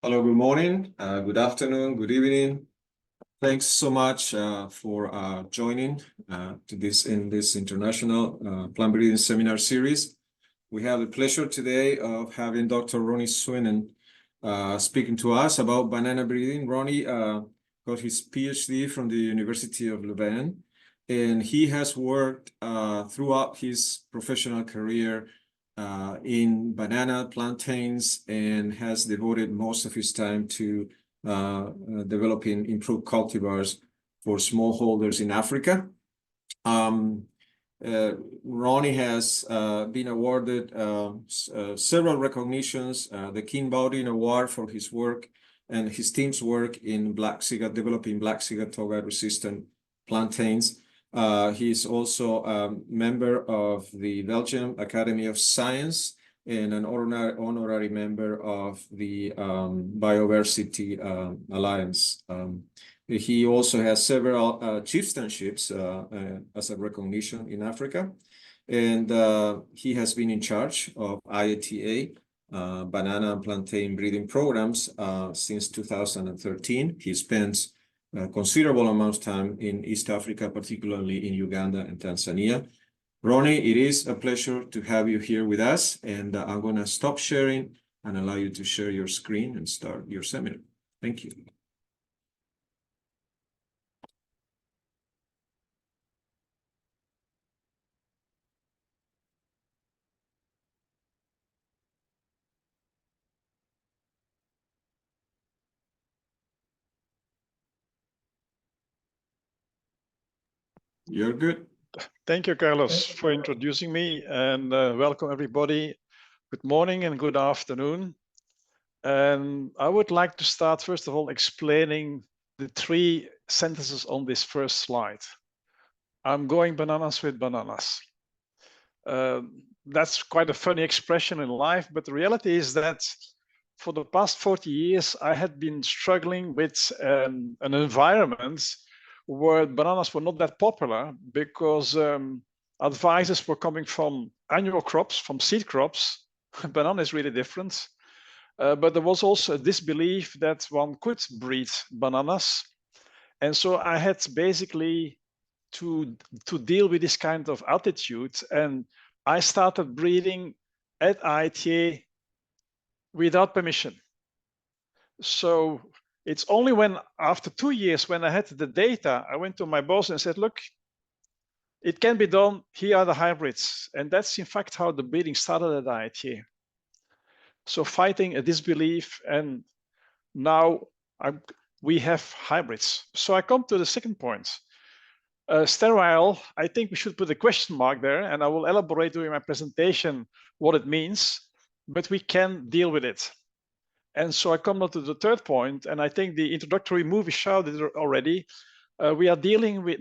Hello, good morning, good afternoon, good evening. Thanks so much for joining in this international plant breeding seminar series. We have the pleasure today of having Dr. Rony Swennen speaking to us about banana breeding. Rony got his PhD from the University of Louvain, and he has worked throughout his professional career in banana plantains and has devoted most of his time to developing improved cultivars for smallholders in Africa. Rony has been awarded several recognitions, the King Bowden Award for his work and his team's work in developing black cigar toga resistant plantains. He's also a member of the Belgian Academy of Science and an honorary member of the Biodiversity Alliance. He also has several chieftainships as a recognition in Africa. And he has been in charge of IATA, banana and plantain breeding programs since 2013. He spends considerable amount of time in East Africa, particularly in Uganda and Tanzania. Rony, it is a pleasure to have you here with us, and I'm going to stop sharing and allow you to share your screen and start your seminar. Thank you. You're good. Thank you, Carlos, for introducing me, and welcome everybody. Good morning and good afternoon. And I would like to start, first of all, explaining the three sentences on this first slide. I'm going bananas with bananas. That's quite a funny expression in life, but the reality is that for the past 40 years, I had been struggling with an environment where bananas were not that popular because advices were coming from annual crops, from seed crops. Banana is really different. But there was also a disbelief that one could breed bananas. And so I had basically to deal with this kind of attitude. And I started breeding at ITA without permission. So it's only when, after 2 years, when I had the data, I went to my boss and said, look, it can be done. Here are the hybrids. And that's in fact how the breeding started at ITA. So fighting a disbelief, and now we have hybrids. So I come to the second point. Sterile, I think we should put a question mark there, and I will elaborate during my presentation what it means, but we can deal with it. And so I come now to the third point, and I think the introductory movie showed it already. We are dealing with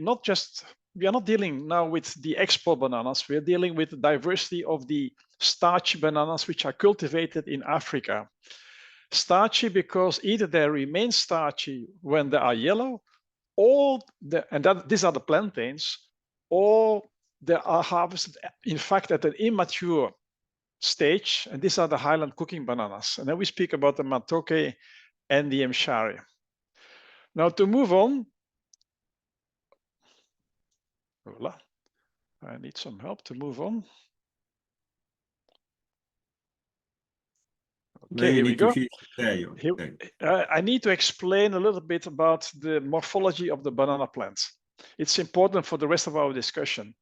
we are not dealing now with the export bananas, we are dealing with the diversity of the starchy bananas which are cultivated in Africa. Starchy because either they remain starchy when they are yellow, these are the plantains, or they are harvested, in fact, at an immature stage, and these are the highland cooking bananas. And then we speak about the Matoke and the Mshari. Now to move on, voila. I need some help to move on. Okay, here we go. I need to explain a little bit about the morphology of the banana plant. It's important for the rest of our discussion.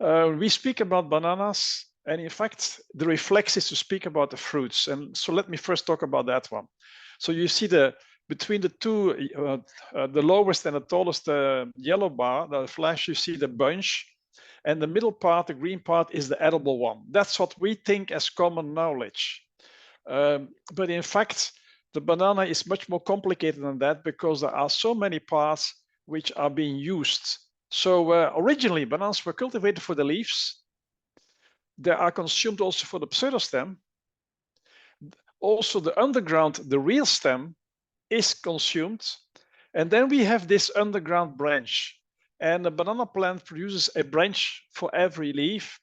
We speak about bananas, and in fact, the reflex is to speak about the fruits. And so let me first talk about that one. So you see between the two, the lowest and the tallest yellow bar, the flash, you see the bunch, and the middle part, the green part, is the edible one. That's what we think as common knowledge. But in fact, the banana is much more complicated than that because there are so many parts which are being used. So originally, bananas were cultivated for the leaves. They are consumed also for the pseudostem. Also, the underground, the real stem, is consumed. And then we have this underground branch. And the banana plant produces a branch for every leaf.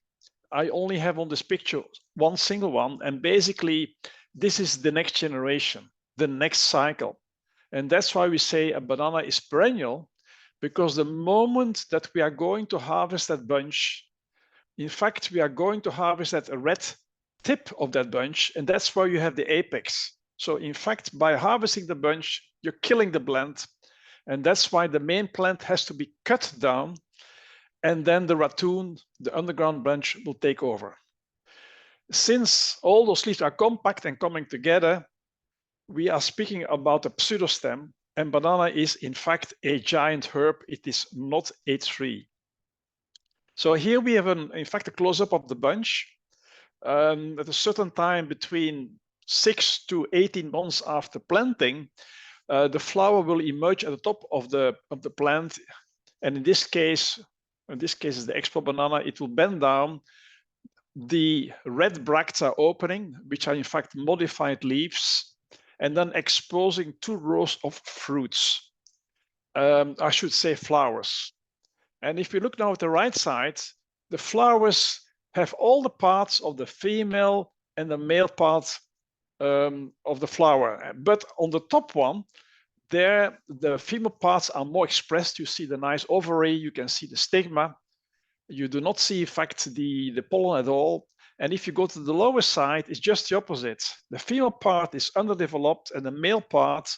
I only have on this picture one single one, and basically this is the next generation. the next cycle. And that's why we say a banana is perennial, because the moment that we are going to harvest that bunch, in fact, we are going to harvest that red tip of that bunch, and that's where you have the apex. So in fact, by harvesting the bunch, you're killing the plant, and that's why the main plant has to be cut down, and then the ratoon, the underground branch, will take over. Since all those leaves are compact and coming together, we are speaking about a pseudostem, and banana is in fact a giant herb. It is not a tree. So here we have, in fact, a close-up of the bunch. At a certain time between 6 to 18 months after planting, the flower will emerge at the top of the plant, and in this case is the expo banana. It will bend down. The red bracts are opening, which are in fact modified leaves, and then exposing 2 rows of fruits. I should say flowers. And if you look now at the right side, the flowers have all the parts of the female and the male part of the flower. But on the top one, there the female parts are more expressed. You see the nice ovary, you can see the stigma. You do not see, in fact, the pollen at all. And if you go to the lower side, it's just the opposite. The female part is underdeveloped, and the male part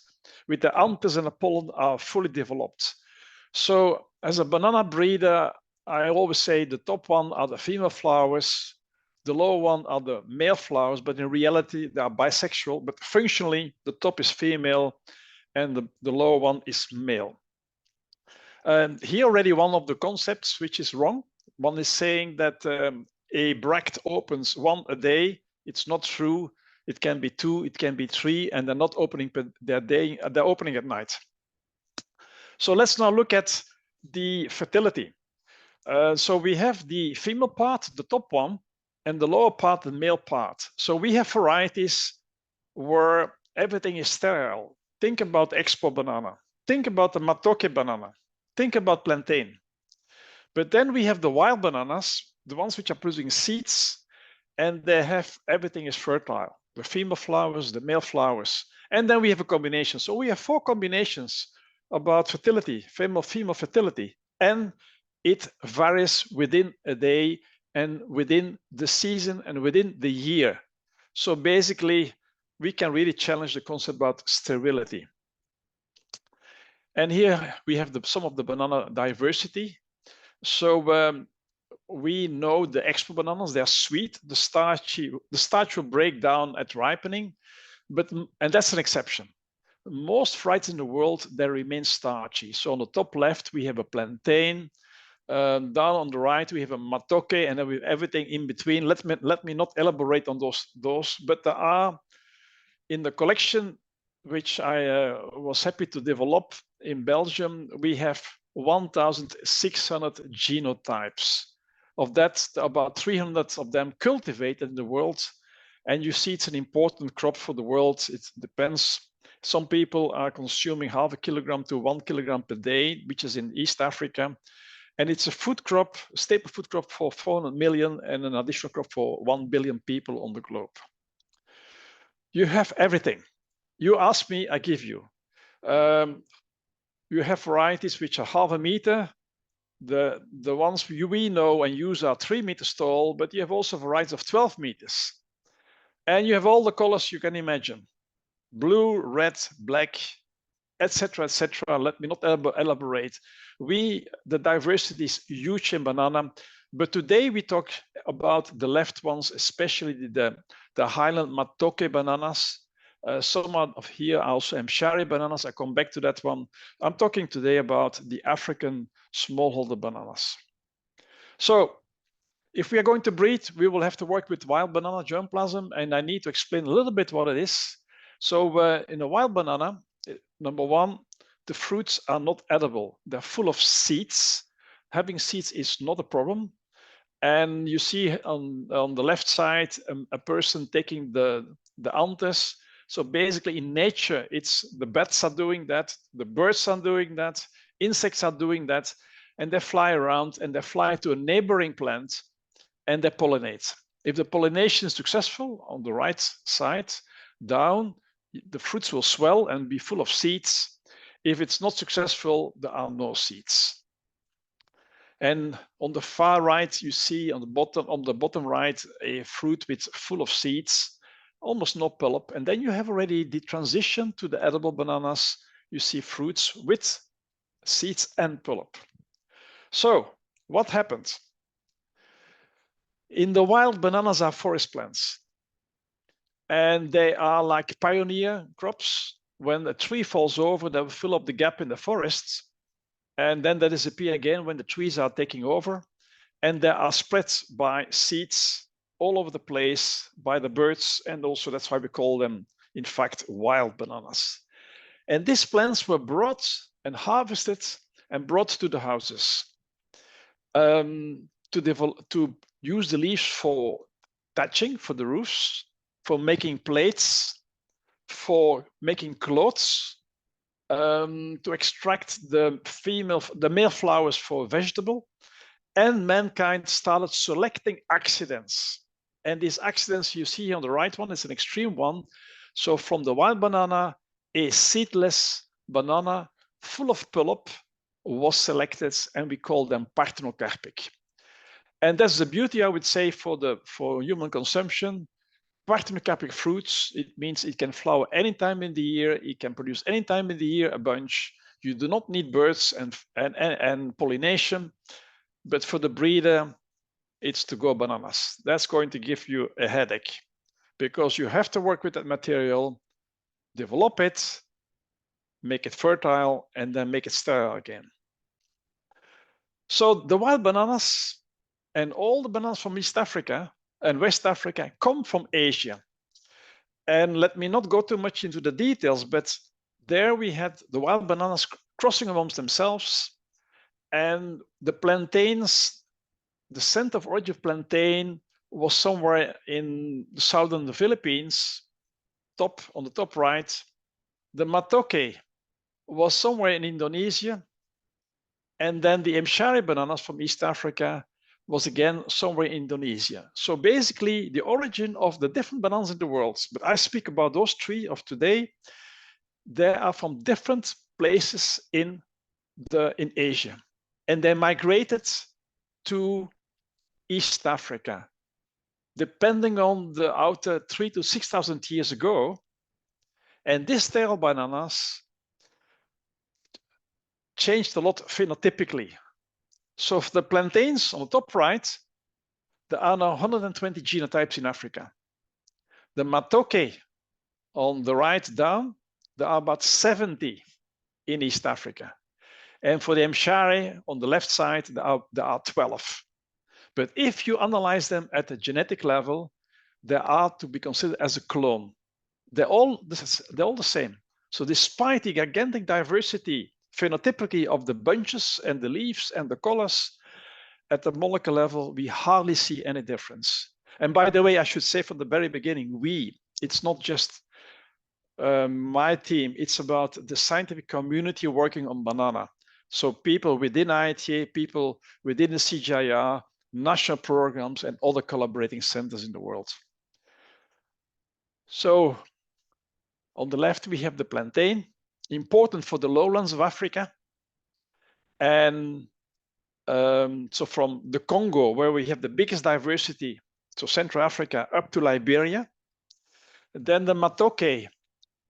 with the anthers and the pollen are fully developed. So as a banana breeder, I always say the top one are the female flowers, the lower one are the male flowers, but in reality, they are bisexual, but functionally, the top is female and the lower one is male. Here already one of the concepts which is wrong. One is saying that a bract opens 1 a day. It's not true. It can be 2, it can be 3, and they're not opening per day, they're opening at night. So let's now look at the fertility. So we have the female part, the top one, and the lower part, the male part. So we have varieties where everything is sterile. Think about expo banana. Think about the matoke banana. Think about plantain. But then we have the wild bananas, the ones which are producing seeds, and they have everything is fertile. The female flowers, the male flowers, and then we have a combination. So we have 4 combinations about fertility, female fertility, and it varies within a day and within the season and within the year. So basically, we can really challenge the concept about sterility. And here we have some of the banana diversity. So we know the expo bananas, they are sweet. The starch will break down at ripening, and that's an exception. Most varieties in the world, they remain starchy. So on the top left, we have a plantain. Down on the right, we have a matoke, and then we have everything in between. Let me not elaborate on those, but there are in the collection, which I was happy to develop in Belgium, we have 1,600 genotypes. Of that, about 300 of them cultivated in the world. And you see it's an important crop for the world. It depends. Some people are consuming 0.5 kilogram to 1 kilogram per day, which is in East Africa. And it's a food crop, a staple food crop for 400 million and an additional crop for 1 billion people on the globe. You have everything. You ask me, I give you. You have varieties which are 0.5 meter. The ones we know and use are 3 meters tall, but you have also varieties of 12 meters. And you have all the colors you can imagine. Blue, red, black, etc., etc. Let me not elaborate. The diversity is huge in banana, but today we talk about the left ones, especially the Highland Matoke bananas. Some of here also Mshari bananas. I come back to that one. I'm talking today about the African smallholder bananas. So if we are going to breed, we will have to work with wild banana germplasm, and I need to explain a little bit what it is. So in a wild banana, number one, the fruits are not edible. They're full of seeds. Having seeds is not a problem. And you see on the left side, a person taking the anthers. So basically in nature, it's the bats are doing that, the birds are doing that, insects are doing that, and they fly around and they fly to a neighboring plant and they pollinate. If the pollination is successful on the right side, down, the fruits will swell and be full of seeds. If it's not successful, there are no seeds. And on the far right, you see on the bottom right, a fruit with full of seeds, almost no pulp. And then you have already the transition to the edible bananas. You see fruits with seeds and pulp. So what happened? In the wild, bananas are forest plants. And they are like pioneer crops. When a tree falls over, they will fill up the gap in the forests. And then they disappear again when the trees are taking over. And they are spread by seeds all over the place by the birds. And also that's why we call them, in fact, wild bananas. And these plants were brought and harvested and brought to the houses to use the leaves for thatching, for the roofs, for making plates, for making clothes, to extract the male flowers for vegetable. And mankind started selecting accidents. And these accidents you see on the right one is an extreme one. So from the wild banana, a seedless banana full of pulp was selected, and we call them parthenocarpic. And that's the beauty, I would say, for human consumption. Parthenocarpic fruits, it means it can flower any time in the year. It can produce any time in the year a bunch. You do not need birds and pollination. But for the breeder, it's to go bananas. That's going to give you a headache because you have to work with that material, develop it, make it fertile, and then make it sterile again. So the wild bananas and all the bananas from East Africa and West Africa come from Asia. And let me not go too much into the details, but there we had the wild bananas crossing amongst themselves, and the plantains, the center of origin of plantain was somewhere in the southern Philippines, on the top right. The matoke was somewhere in Indonesia. And then the Mshari bananas from East Africa was again somewhere in Indonesia. So basically the origin of the different bananas in the world, but I speak about those three of today, they are from different places in Asia. And they migrated to East Africa, depending on the outer 3,000 to 6,000 years ago. And these sterile bananas changed a lot phenotypically. So for the plantains on the top right, there are now 120 genotypes in Africa. The matoke on the right down, there are about 70 in East Africa. And for the Mshari on the left side, there are 12. But if you analyze them at a genetic level, they are to be considered as a clone. They're all the same. So despite the gigantic diversity phenotypically of the bunches and the leaves and the colors, at the molecular level, we hardly see any difference. And by the way, I should say from the very beginning, it's not just my team, it's about the scientific community working on banana. So people within IITA, people within the CGIAR, national programs, and other collaborating centers in the world. So on the left, we have the plantain, important for the lowlands of Africa. And so from the Congo, where we have the biggest diversity, so Central Africa up to Liberia. And then the matoke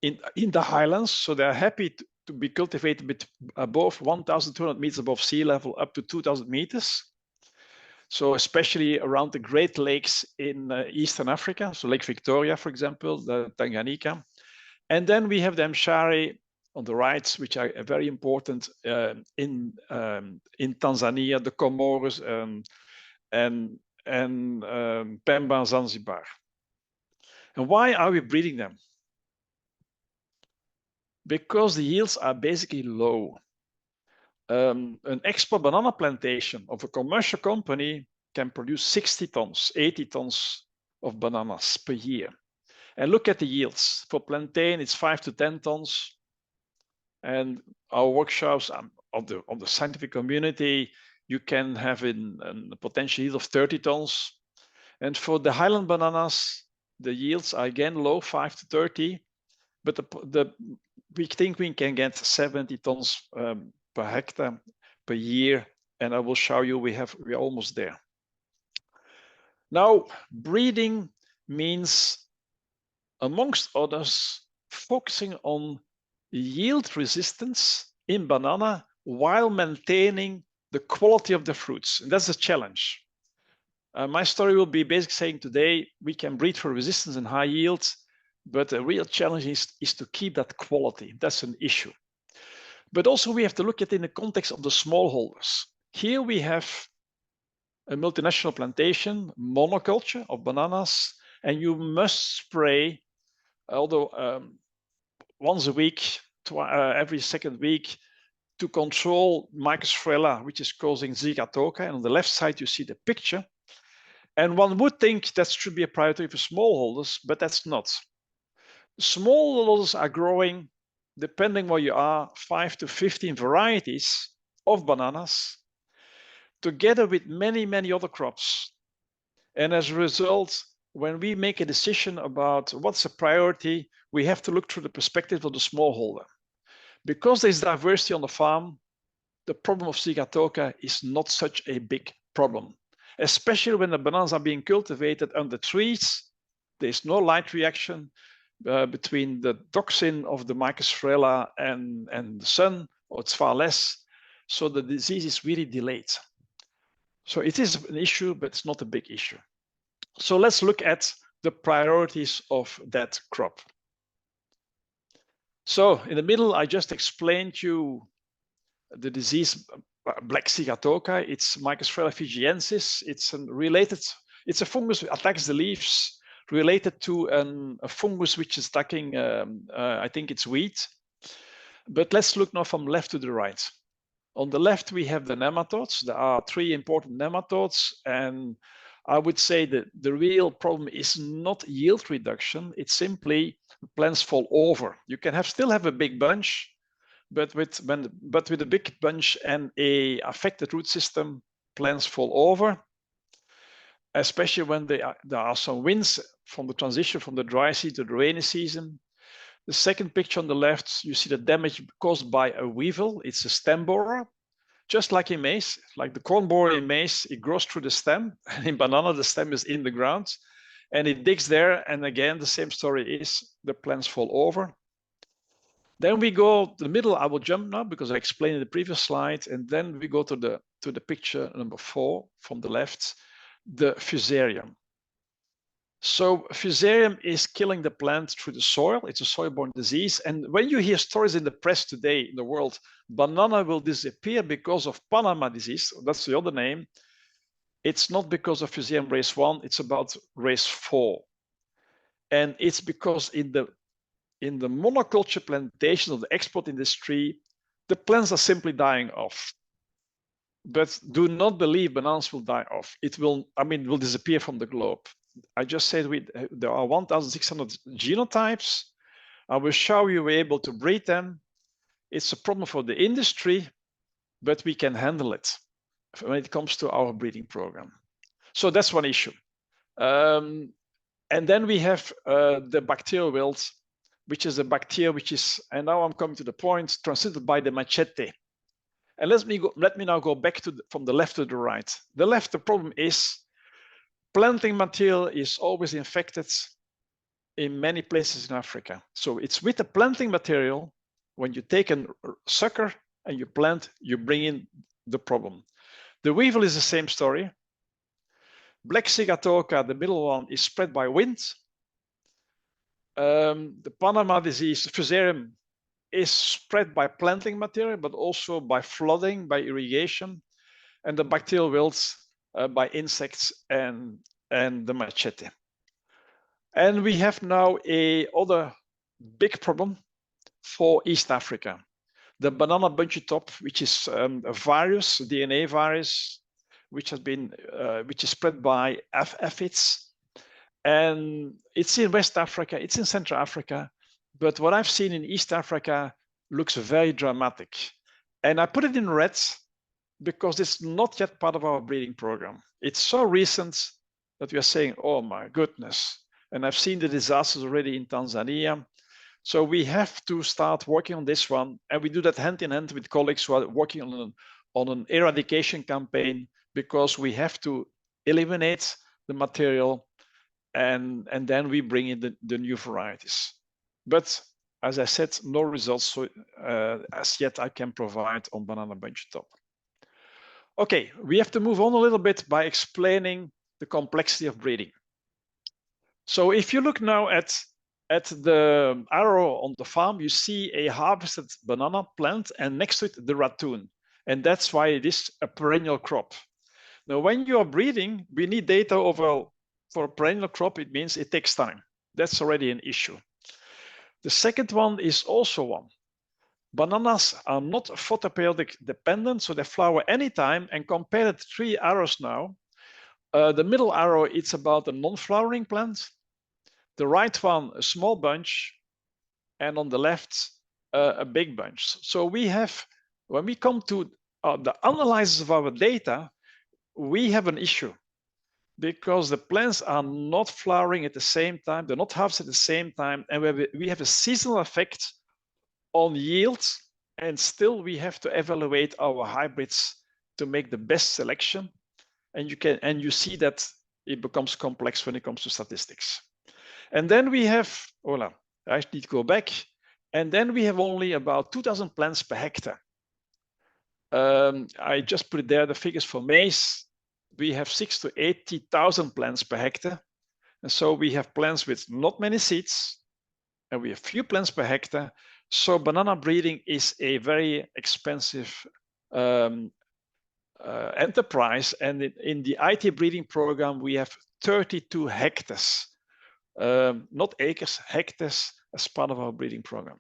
in the highlands, so they're happy to be cultivated above 1,200 meters above sea level up to 2,000 meters. So especially around the Great Lakes in Eastern Africa, so Lake Victoria, for example, the Tanganyika. And then we have the Mshari on the right, which are very important in Tanzania, the Comoros, and Pemba, Zanzibar. And why are we breeding them? Because the yields are basically low. An export banana plantation of a commercial company can produce 60 tons, 80 tons of bananas per year. And look at the yields. For plantain, it's 5 to 10 tons. And our workshops of the scientific community, you can have a potential yield of 30 tons. And for the highland bananas, the yields are again low, 5 to 30. but we think we can get 70 tons per hectare per year, and I will show you we are almost there. Now, breeding means, amongst others, focusing on yield resistance in banana while maintaining the quality of the fruits. And that's a challenge. My story will be basically saying today we can breed for resistance and high yields, but the real challenge is to keep that quality. That's an issue. But also we have to look at it in the context of the smallholders. Here we have a multinational plantation, monoculture of bananas, and you must spray, although once a week, every second week, to control Mycosrella, which is causing Zygatoka. And on the left side, you see the picture. And one would think that should be a priority for smallholders, but that's not. Smallholders are growing, depending where you are, 5 to 15 varieties of bananas, together with many, many other crops. And as a result, when we make a decision about what's a priority, we have to look through the perspective of the smallholder. Because there's diversity on the farm, the problem of Zygatoka is not such a big problem. Especially when the bananas are being cultivated under trees, there's no light reaction between the toxin of the Mycosrella and the sun, or it's far less. So the disease is really delayed. So it is an issue, but it's not a big issue. So let's look at the priorities of that crop. So in the middle, I just explained you the disease Black Zygatoka. It's Mycosrella fijiensis. It's a fungus that attacks the leaves, related to a fungus which is attacking, I think it's wheat. But let's look now from left to the right. On the left, we have the nematodes. There are 3 important nematodes, and I would say that the real problem is not yield reduction. It's simply plants fall over. You can still have a big bunch, but with a big bunch and a affected root system, plants fall over, especially when there are some winds from the transition from the dry season to the rainy season. The second picture on the left, you see the damage caused by a weevil. It's a stem borer, just like in maize, like the corn borer in maize, it grows through the stem. In banana, the stem is in the ground, and it digs there. And again, the same story is the plants fall over. Then we go to the middle. I will jump now because I explained in the previous slide. And then we go to the picture number 4 from the left, the fusarium. So fusarium is killing the plant through the soil. It's a soil-borne disease. And when you hear stories in the press today in the world, banana will disappear because of Panama disease, that's the other name, it's not because of fusarium race 1, it's about race 4. And it's because in the monoculture plantations of the export industry, the plants are simply dying off. But do not believe bananas will die off. It will disappear from the globe. I just said there are 1,600 genotypes. I will show you we're able to breed them. It's a problem for the industry, but we can handle it when it comes to our breeding program. So that's one issue. And then we have the bacterial wilt, which is a bacteria which is, and now I'm coming to the point, transmitted by the machete. And let me now go back from the left to the right. The left, the problem is planting material is always infected in many places in Africa. So it's with the planting material, when you take a sucker and you plant, you bring in the problem. The weevil is the same story. Black Zygatoka, the middle one, is spread by wind. The Panama disease, fusarium, is spread by planting material, but also by flooding, by irrigation, and the bacterial wilts by insects and the machete. And we have now other big problem for East Africa. The banana bunchy top, which is a virus, a DNA virus, which is spread by aphids. And it's in West Africa, it's in Central Africa, but what I've seen in East Africa looks very dramatic. And I put it in red because it's not yet part of our breeding program. It's so recent that we are saying, oh my goodness. And I've seen the disasters already in Tanzania. So we have to start working on this one, and we do that hand in hand with colleagues who are working on an eradication campaign, because we have to eliminate the material, and then we bring in the new varieties. But as I said, no results so, as yet I can provide on banana bunch top. Okay, we have to move on a little bit by explaining the complexity of breeding. So if you look now at the arrow on the farm, you see a harvested banana plant and next to it the ratoon. And that's why it is a perennial crop. Now, when you are breeding, we need data over, for a perennial crop, it means it takes time. That's already an issue. The second one is also one. Bananas are not photoperiodic dependent, so they flower anytime. And compare the three arrows now. The middle arrow, it's about a non-flowering plant. The right one, a small bunch. And on the left, a big bunch. So we have, when we come to the analysis of our data, we have an issue, because the plants are not flowering at the same time, they're not harvested at the same time, and we have a seasonal effect on yield, and still we have to evaluate our hybrids to make the best selection. And you see that it becomes complex when it comes to statistics. And then we have, I need to go back, and then we have only about 2,000 plants per hectare. I just put there the figures for maize. We have 6,000 to 80,000 plants per hectare. And so we have plants with not many seeds, and we have few plants per hectare. So banana breeding is a very expensive enterprise. And in the IT breeding program, we have 32 hectares, not acres, hectares, as part of our breeding program.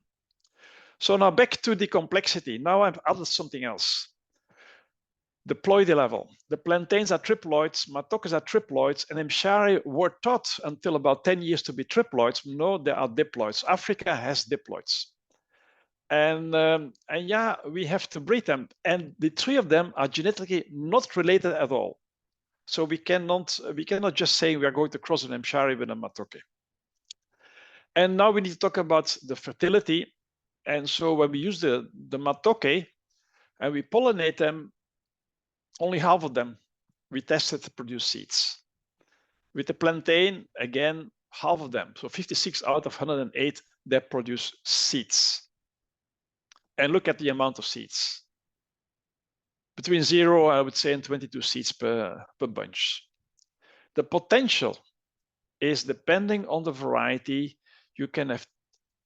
So now back to the complexity. Now I've added something else. The ploidy level. The plantains are triploids, matokes are triploids, and Mshari were taught until about 10 years to be triploids. No, they are diploids. Africa has diploids. And yeah, we have to breed them. And the three of them are genetically not related at all. So we cannot just say we are going to cross an Mshari with a matoke. And now we need to talk about the fertility. And so when we use the matoke and we pollinate them, only half of them we tested to produce seeds. With the plantain, again, half of them, so 56 out of 108, that produce seeds. And look at the amount of seeds. Between 0, I would say, and 22 seeds per bunch. The potential is, depending on the variety, you can have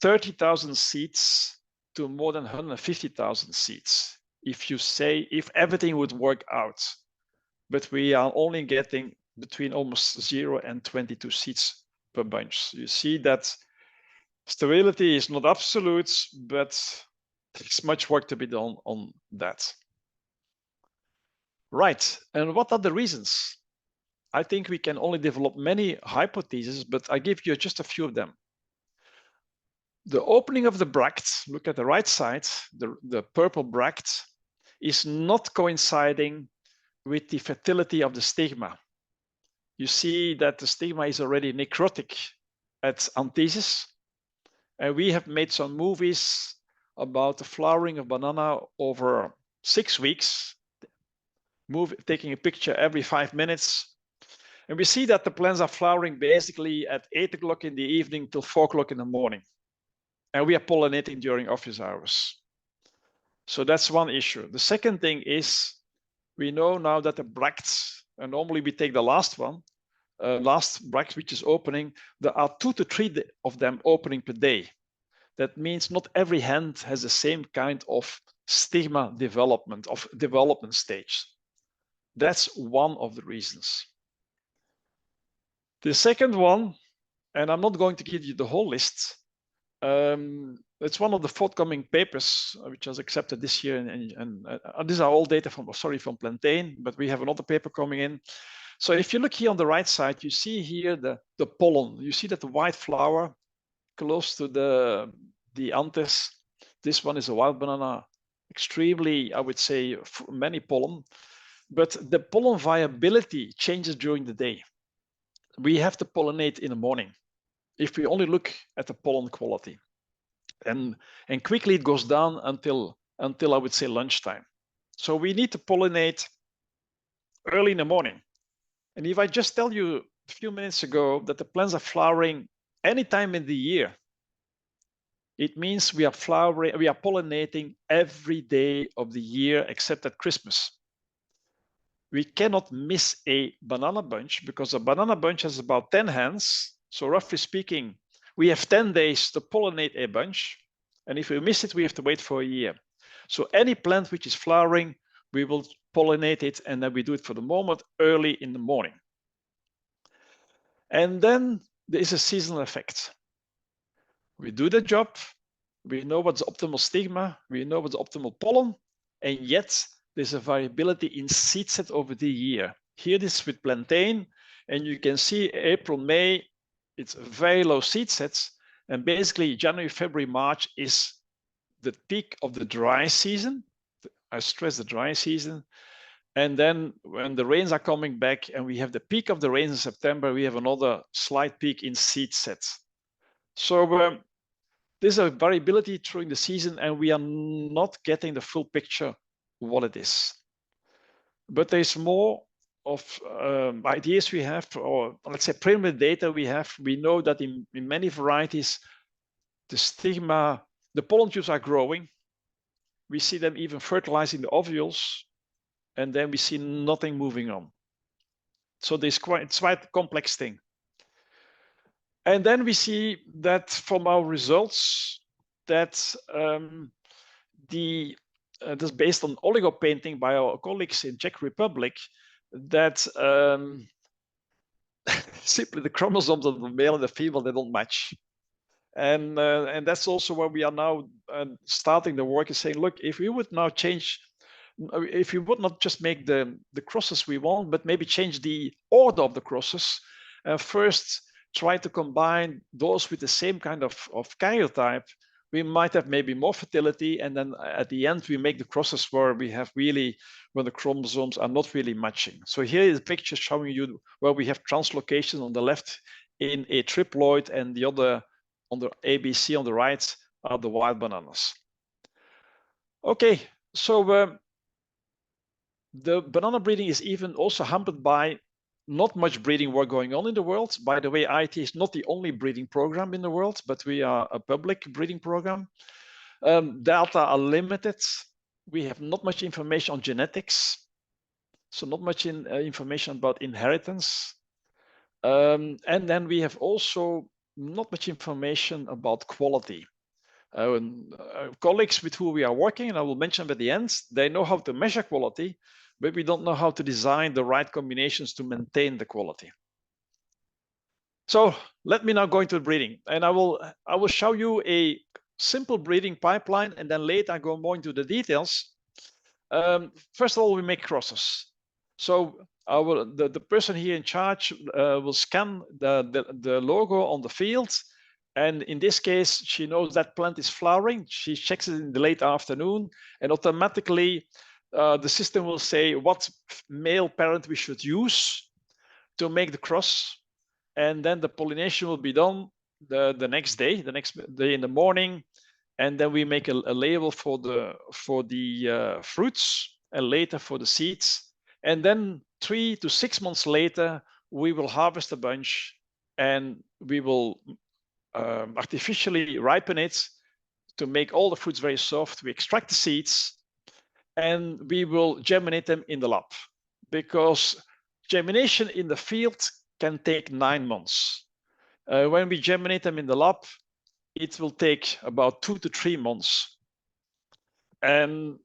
30,000 seeds to more than 150,000 seeds. If everything would work out, but we are only getting between almost 0 and 22 seeds per bunch. You see that sterility is not absolute, but there's much work to be done on that. Right, and what are the reasons? I think we can only develop many hypotheses, but I give you just a few of them. The opening of the bract, look at the right side, the purple bract, is not coinciding with the fertility of the stigma. You see that the stigma is already necrotic at anthesis. And we have made some movies about the flowering of banana over 6 weeks, taking a picture every 5 minutes. And we see that the plants are flowering basically at 8 o'clock in the evening till 4 o'clock in the morning. And we are pollinating during office hours. So that's one issue. The second thing is, we know now that the bracts, and normally we take the last one, last bract which is opening, there are 2 to 3 of them opening per day. That means not every hand has the same kind of stigma development stage. That's one of the reasons. The second one, and I'm not going to give you the whole list, it's one of the forthcoming papers which was accepted this year, and these are all data from plantain, but we have another paper coming in. So if you look here on the right side, you see here the pollen. You see that the white flower close to the anthes. This one is a wild banana, extremely, I would say, many pollen, but the pollen viability changes during the day. We have to pollinate in the morning if we only look at the pollen quality. And quickly it goes down until I would say lunchtime. So we need to pollinate early in the morning. And if I just tell you a few minutes ago that the plants are flowering any time in the year, it means we are pollinating every day of the year except at Christmas. We cannot miss a banana bunch because a banana bunch has about 10 hands. So roughly speaking, we have 10 days to pollinate a bunch. And if we miss it, we have to wait for a year. So any plant which is flowering, we will pollinate it, and then we do it for the moment early in the morning. And then there is a seasonal effect. We do the job, we know what's the optimal stigma, we know what's the optimal pollen, and yet there's a variability in seed set over the year. Here this is with plantain, and you can see April, May, it's very low seed sets, and basically January, February, March is the peak of the dry season. I stress the dry season. And then when the rains are coming back and we have the peak of the rains in September, we have another slight peak in seed sets. So there's a variability during the season, and we are not getting the full picture what it is. But there's more of ideas we have, or let's say preliminary data we have. We know that in many varieties, the stigma, the pollen tubes are growing. We see them even fertilizing the ovules, and then we see nothing moving on. So it's quite a complex thing. And then we see that from our results that that's based on oligo painting by our colleagues in Czech Republic, that simply the chromosomes of the male and the female, they don't match. And that's also where we are now starting the work, is saying, look, if we would now change, if we would not just make the crosses we want, but maybe change the order of the crosses, first try to combine those with the same kind of karyotype, we might have maybe more fertility, and then at the end we make the crosses where we have really, when the chromosomes are not really matching. So here is a picture showing you where we have translocation on the left in a triploid, and the other on the ABC on the right are the wild bananas. Okay, so the banana breeding is even also hampered by not much breeding work going on in the world. By the way, IT is not the only breeding program in the world, but we are a public breeding program. Data are limited. We have not much information on genetics, so not much information about inheritance. And then we have also not much information about quality. Colleagues with who we are working, and I will mention at the end, they know how to measure quality, but we don't know how to design the right combinations to maintain the quality. So let me now go into breeding, and I will show you a simple breeding pipeline, and then later I go more into the details. First of all, we make crosses. So the person here in charge will scan the logo on the field. And in this case, she knows that plant is flowering. She checks it in the late afternoon, and automatically the system will say what male parent we should use to make the cross. And then the pollination will be done the next day in the morning. And then we make a label for the fruits, and later for the seeds. And then 3 to 6 months later, we will harvest a bunch, and we will artificially ripen it to make all the fruits very soft. We extract the seeds, and we will germinate them in the lab, because germination in the field can take 9 months. When we germinate them in the lab, it will take about 2 to 3 months. And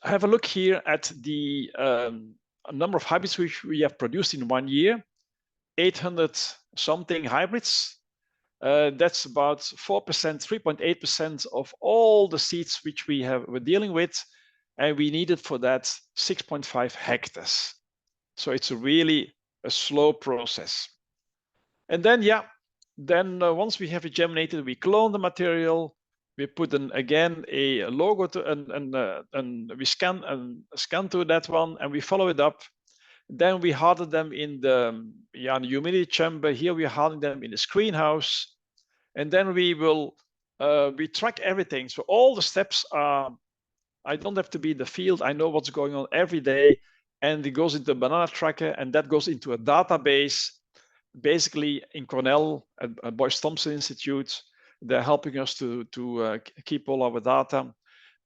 have a look here at the number of hybrids which we have produced in 1 year, 800 something hybrids. That's about 4%, 3.8% of all the seeds which we're dealing with, and we needed for that 6.5 hectares. So it's really a slow process. And then, once we have it germinated, we clone the material, we put again a logo to, and we scan to that one, and we follow it up. Then we harden them in the humidity chamber. Here we harden them in the screen house. And then we will we track everything. So all the steps are, I don't have to be in the field. I know what's going on every day. And it goes into a banana tracker, and that goes into a database, basically in Cornell at Boyce Thompson Institute. They're helping us to keep all our data.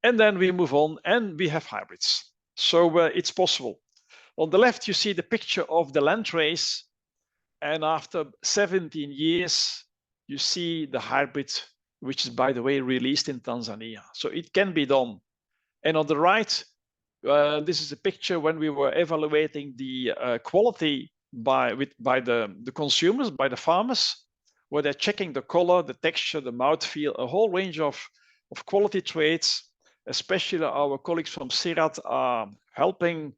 And then we move on and we have hybrids. So it's possible. On the left, you see the picture of the landrace. And after 17 years, you see the hybrid, which is, by the way, released in Tanzania. So it can be done. And on the right, this is a picture when we were evaluating the quality by the consumers, by the farmers, where they're checking the color, the texture, the mouthfeel, a whole range of quality traits. Especially our colleagues from CIRAD are helping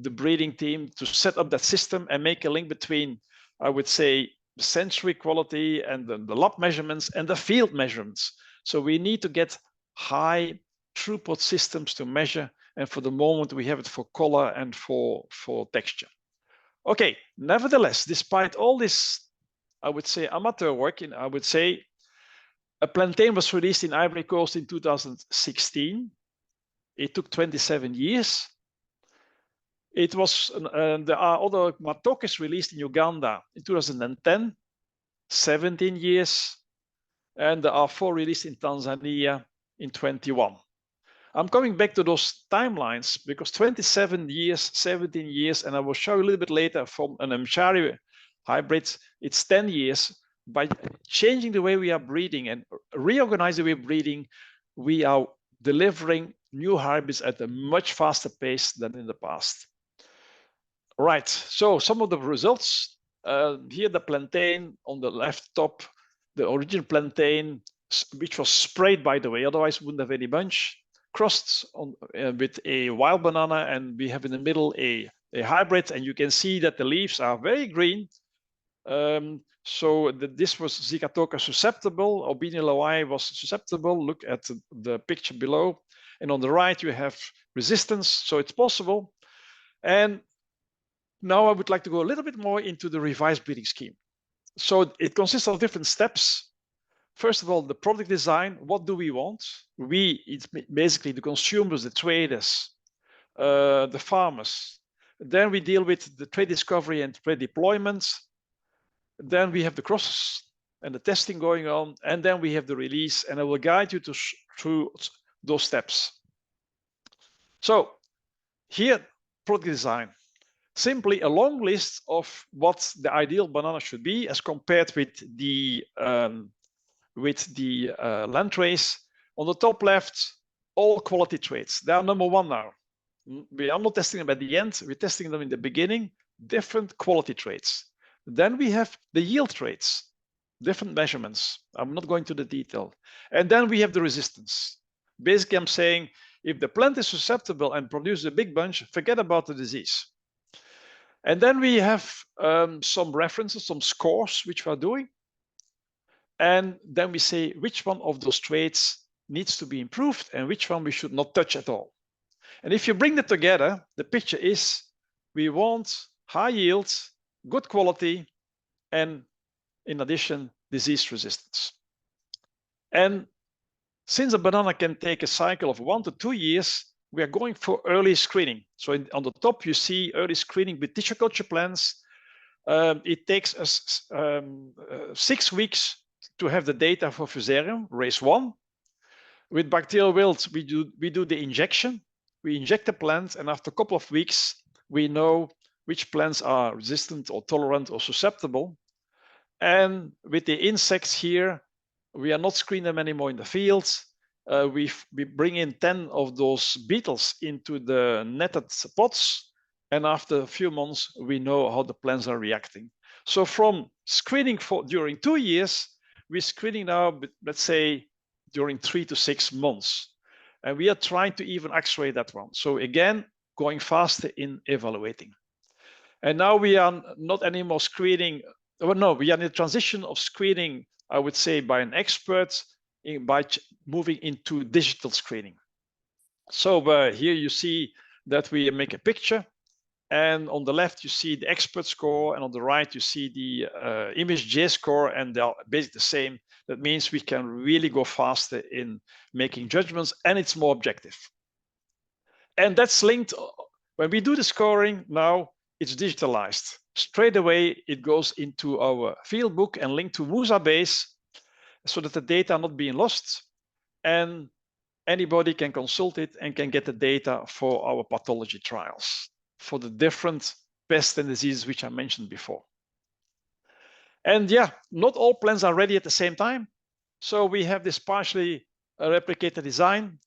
the breeding team to set up that system and make a link between, I would say, sensory quality and the lab measurements and the field measurements. So we need to get high throughput systems to measure, and for the moment we have it for color and for texture. Okay, nevertheless, despite all this, I would say, amateur work, I would say a plantain was released in Ivory Coast in 2016. It took 27 years. It was, there are other matokes released in Uganda in 2010, 17 years, and there are 4 released in Tanzania in 21. I'm coming back to those timelines because 27 years, 17 years, and I will show you a little bit later from an Mchari hybrid, it's 10 years. By changing the way we are breeding and reorganizing the way we're breeding, we are delivering new hybrids at a much faster pace than in the past. Right, so some of the results. Here the plantain on the left top, the original plantain, which was sprayed, by the way, otherwise we wouldn't have any bunch, crossed on, with a wild banana, and we have in the middle a hybrid, and you can see that the leaves are very green. So this was Zygatoka susceptible, Albini lawai was susceptible. Look at the picture below. And on the right, you have resistance, so it's possible. And now I would like to go a little bit more into the revised breeding scheme. So it consists of different steps. First of all, the product design. What do we want? It's basically the consumers, the traders, the farmers. Then we deal with the trait discovery and trait deployment. Then we have the crosses and the testing going on, and then we have the release, and I will guide you through those steps. So here, product design. Simply a long list of what the ideal banana should be as compared with the landrace. On the top left, all quality traits. They are number 1 now. We are not testing them at the end, we're testing them in the beginning, different quality traits. Then we have the yield traits, different measurements. I'm not going to the detail. And then we have the resistance. Basically, I'm saying if the plant is susceptible and produces a big bunch, forget about the disease. And then we have some references, some scores, which we are doing. And then we say which one of those traits needs to be improved and which one we should not touch at all. And if you bring that together, the picture is we want high yields, good quality, and in addition, disease resistance. And since a banana can take a cycle of 1 to 2 years, we are going for early screening. So on the top, you see early screening with tissue culture plants. It takes us 6 weeks to have the data for Fusarium, race 1. With bacterial wilt, we do the injection. We inject the plant, and after a couple of weeks, we know which plants are resistant or tolerant or susceptible. And with the insects here, we are not screening them anymore in the fields. We bring in 10 of those beetles into the netted pots, and after a few months, we know how the plants are reacting. So from screening during 2 years, we're screening now, let's say, during 3 to 6 months. And we are trying to even accelerate that one. So again, going faster in evaluating. And now we are not anymore screening, well, no, we are in the transition of screening, I would say, by an expert by moving into digital screening. So here you see that we make a picture, and on the left you see the expert score, and on the right you see the image J score, and they are basically the same. That means we can really go faster in making judgments, and it's more objective. And that's linked, when we do the scoring now, it's digitalized. Straight away, it goes into our field book and linked to Musa base so that the data are not being lost. And anybody can consult it and can get the data for our pathology trials for the different pests and diseases which I mentioned before. And yeah, not all plants are ready at the same time. So we have this partially replicated design.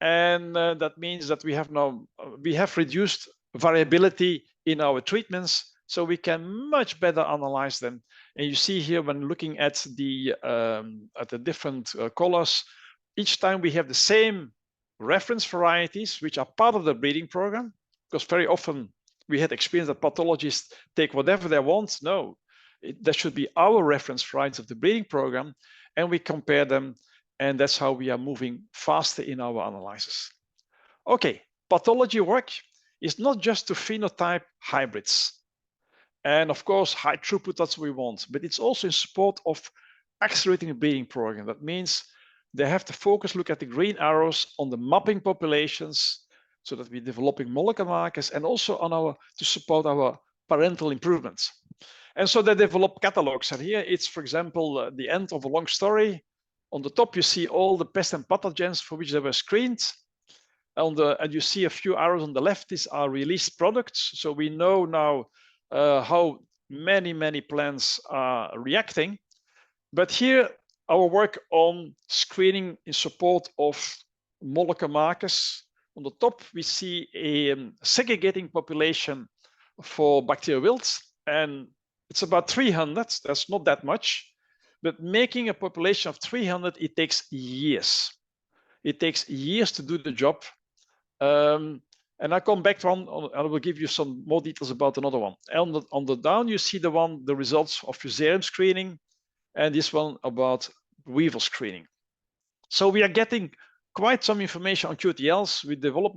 And that means that we have reduced variability in our treatments, so we can much better analyze them. And you see here, when looking at the different colors, each time we have the same reference varieties, which are part of the breeding program, because very often we had experience that pathologists take whatever they want. No, that should be our reference varieties of the breeding program, and we compare them. And that's how we are moving faster in our analysis. Okay, pathology work is not just to phenotype hybrids. And of course, high throughput, that's what we want, but it's also in support of accelerating the breeding program. That means they have to focus, look at the green arrows on the mapping populations so that we're developing molecular markers, and also on to support our parental improvements. And so they develop catalogs. And here it's, for example, the end of a long story. On the top, you see all the pests and pathogens for which they were screened. And you see a few arrows on the left. These are released products. So we know now how many plants are reacting. But here, our work on screening in support of molecular markers. On the top, we see a segregating population for bacterial wilts. And it's about 300. That's not that much. But making a population of 300, it takes years. It takes years to do the job. And I come back to one, I will give you some more details about another one. And on the down, you see the results of fusarium screening, and this one about weevil screening. So we are getting quite some information on QTLs. We develop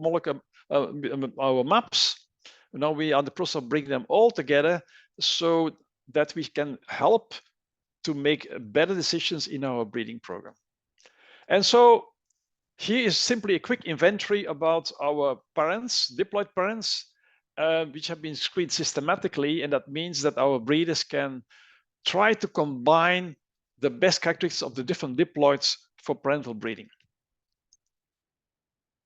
our maps. Now we are in the process of bringing them all together so that we can help to make better decisions in our breeding program. And so here is simply a quick inventory about our parents, diploid parents, which have been screened systematically. And that means that our breeders can try to combine the best characteristics of the different diploids for parental breeding.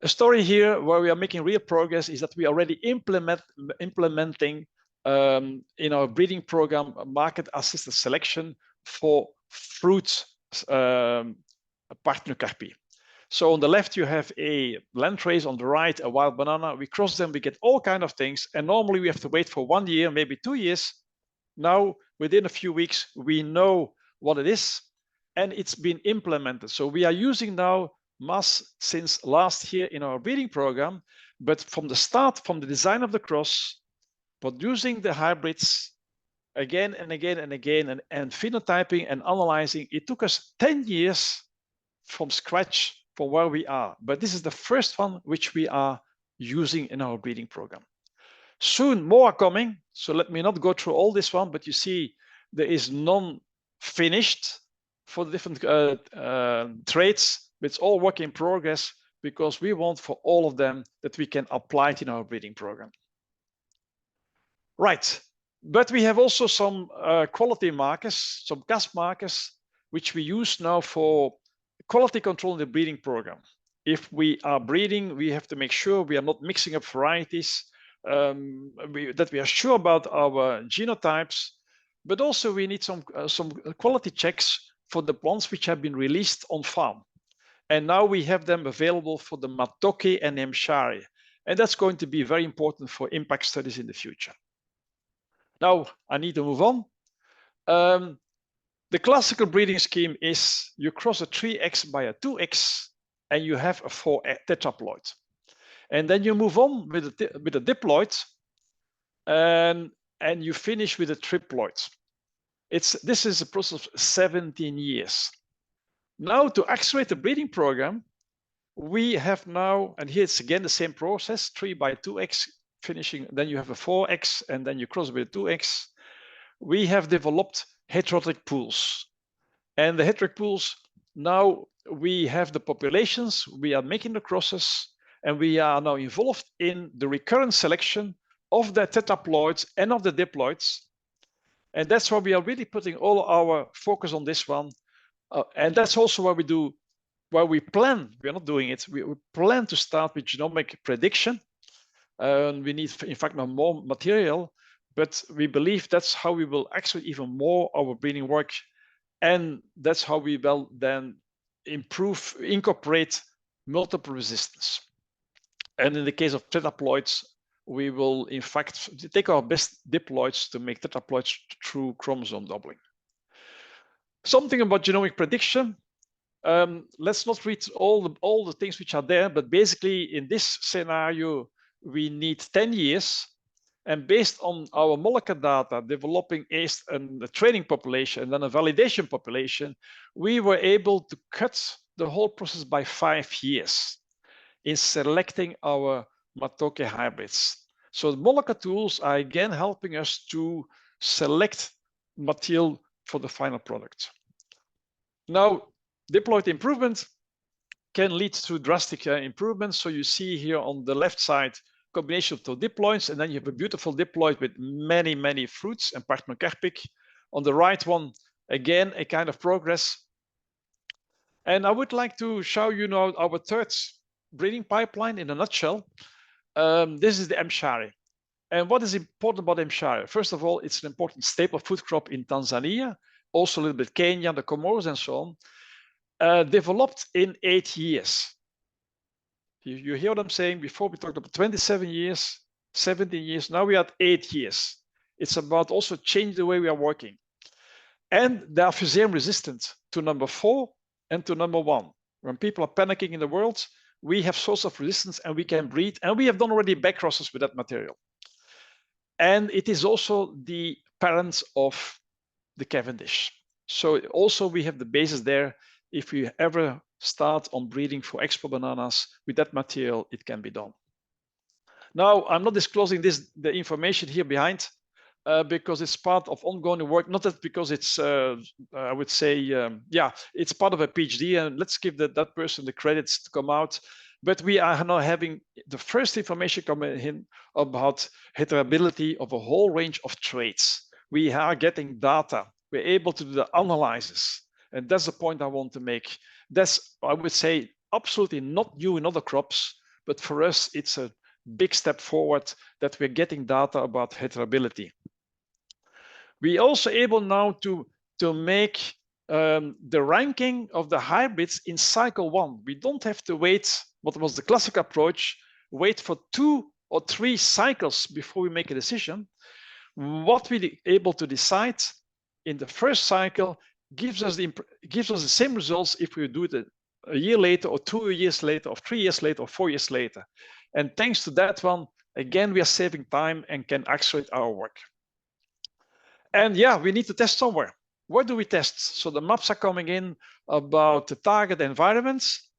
A story here where we are making real progress is that we are already implementing in our breeding program market-assisted selection for fruit Parthenocarpy. So on the left, you have a landrace, on the right, a wild banana. We cross them, we get all kinds of things. And normally we have to wait for 1 year, maybe 2 years. Now, within a few weeks, we know what it is, and it's been implemented. So we are using now MAS since last year in our breeding program, but from the start, from the design of the cross, producing the hybrids, again and again and again, and phenotyping and analyzing. It took us 10 years from scratch for where we are. But this is the first one which we are using in our breeding program. Soon more are coming. So let me not go through all this one, but you see there is none finished for the different traits. It's all work in progress because we want for all of them that we can apply it in our breeding program. Right. But we have also some quality markers, some CAS markers, which we use now for quality control in the breeding program. If we are breeding, we have to make sure we are not mixing up varieties, that we are sure about our genotypes, but also we need some quality checks for the plants which have been released on farm. And now we have them available for the Matoke and Mshari. And that's going to be very important for impact studies in the future. Now, I need to move on. The classical breeding scheme is you cross a 3X by a 2X and you have a 4 tetraploid. And then you move on with a diploid and you finish with a triploid. This is a process of 17 years. Now, to accelerate the breeding program, we have now, and here it's again the same process, 3 by 2X, finishing, then you have a 4X, and then you cross with a 2X. We have developed heterotic pools. And the heterotic pools, now we have the populations, we are making the crosses, and we are now involved in the recurrent selection of the tetraploids and of the diploids. And that's why we are really putting all our focus on this one. And that's also why we do, why we plan, we're not doing it, we plan to start with genomic prediction. We need, in fact, more material, but we believe that's how we will actually even more our breeding work. And that's how we will then incorporate multiple resistance. And in the case of tetraploids, we will, in fact, take our best diploids to make tetraploids through chromosome doubling. Something about genomic prediction. Let's not read all the things which are there, but basically in this scenario, we need 10 years. And based on our molecular data, developing a training population and then a validation population, we were able to cut the whole process by 5 years in selecting our Matoke hybrids. So the molecular tools are again helping us to select material for the final product. Now, diploid improvement can lead to drastic improvements. So you see here on the left side, combination of two diploids, and then you have a beautiful diploid with many, many fruits and parthenocarpic. On the right one, again, a kind of progress. And I would like to show you now our third breeding pipeline in a nutshell. This is the mshari. And what is important about mshari? First of all, it's an important staple food crop in Tanzania, also a little bit Kenya, the Comoros and so on, developed in 8 years. You hear what I'm saying? Before we talked about 27 years, 17 years, now we are at 8 years. It's about also change the way we are working. And they are fusarium resistant to number 4 and to number 1. When people are panicking in the world, we have source of resistance and we can breed, and we have done already back crosses with that material. And it is also the parents of the Cavendish. So also we have the basis there. If we ever start on breeding for export bananas with that material, it can be done. Now, I'm not disclosing the information here behind because it's part of ongoing work, not that because it's, I would say, yeah, it's part of a PhD, and let's give that person the credits to come out. But we are now having the first information coming in about heterability of a whole range of traits. We are getting data. We're able to do the analysis. And that's the point I want to make. That's, I would say, absolutely not new in other crops, but for us, it's a big step forward that we're getting data about heterability. We're also able now to make the ranking of the hybrids in cycle 1. We don't have to wait, what was the classic approach, wait for 2 or 3 cycles before we make a decision. What we're able to decide in the first cycle gives us the same results if we do it a year later or 2 years later or 3 years later or 4 years later. And thanks to that one, again, we are saving time and can accelerate our work. And yeah, we need to test somewhere. Where do we test? So the maps are coming in about the target environments.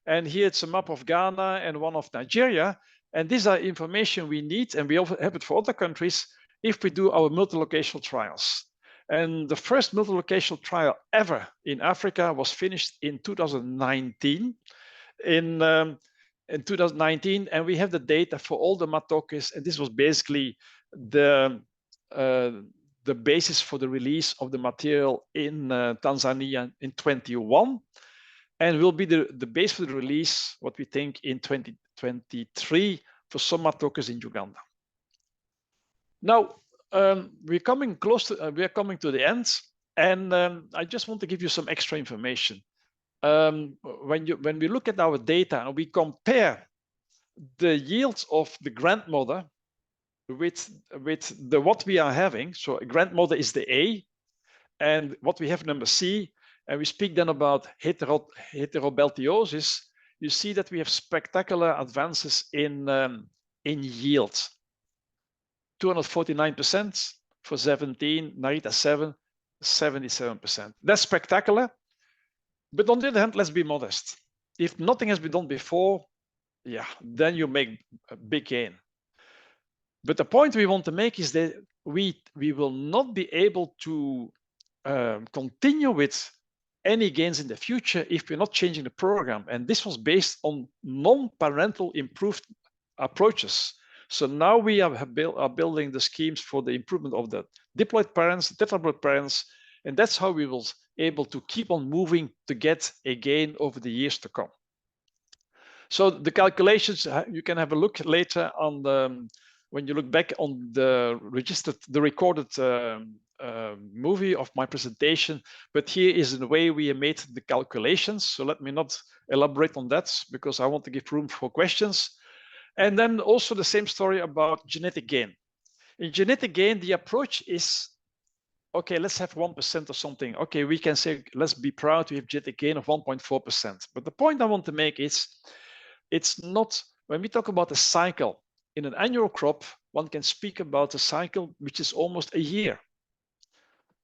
And here it's a map of Ghana and one of Nigeria. And these are information we need, and we also have it for other countries if we do our multi-locational trials. And the first multi-locational trial ever in Africa was finished in 2019. In 2019, and we have the data for all the matokes, and this was basically the basis for the release of the material in Tanzania in 21, and will be the base for the release, what we think, in 2023 for some matokes in Uganda. Now, we're coming close to, we are coming to the end, and I just want to give you some extra information. When we look at our data and we compare the yields of the grandmother with what we are having, so a grandmother is the A, and what we have number C, and we speak then about heterobeltiosis, you see that we have spectacular advances in yield. 249% for 17, Narita 7, 77%. That's spectacular. But on the other hand, let's be modest. If nothing has been done before, yeah, then you make a big gain. But the point we want to make is that we will not be able to continue with any gains in the future if we're not changing the program. And this was based on non-parental improved approaches. So now we are building the schemes for the improvement of the diploid parents, tetraploid parents, and that's how we will able to keep on moving to get a gain over the years to come. So the calculations, you can have a look later on the, when you look back on the recorded movie of my presentation, but here is the way we made the calculations. So let me not elaborate on that because I want to give room for questions. And then also the same story about genetic gain. In genetic gain, the approach is, okay, let's have 1% or something. Okay, we can say, let's be proud we have genetic gain of 1.4%. But the point I want to make is, it's not, when we talk about a cycle in an annual crop, one can speak about a cycle which is almost a year.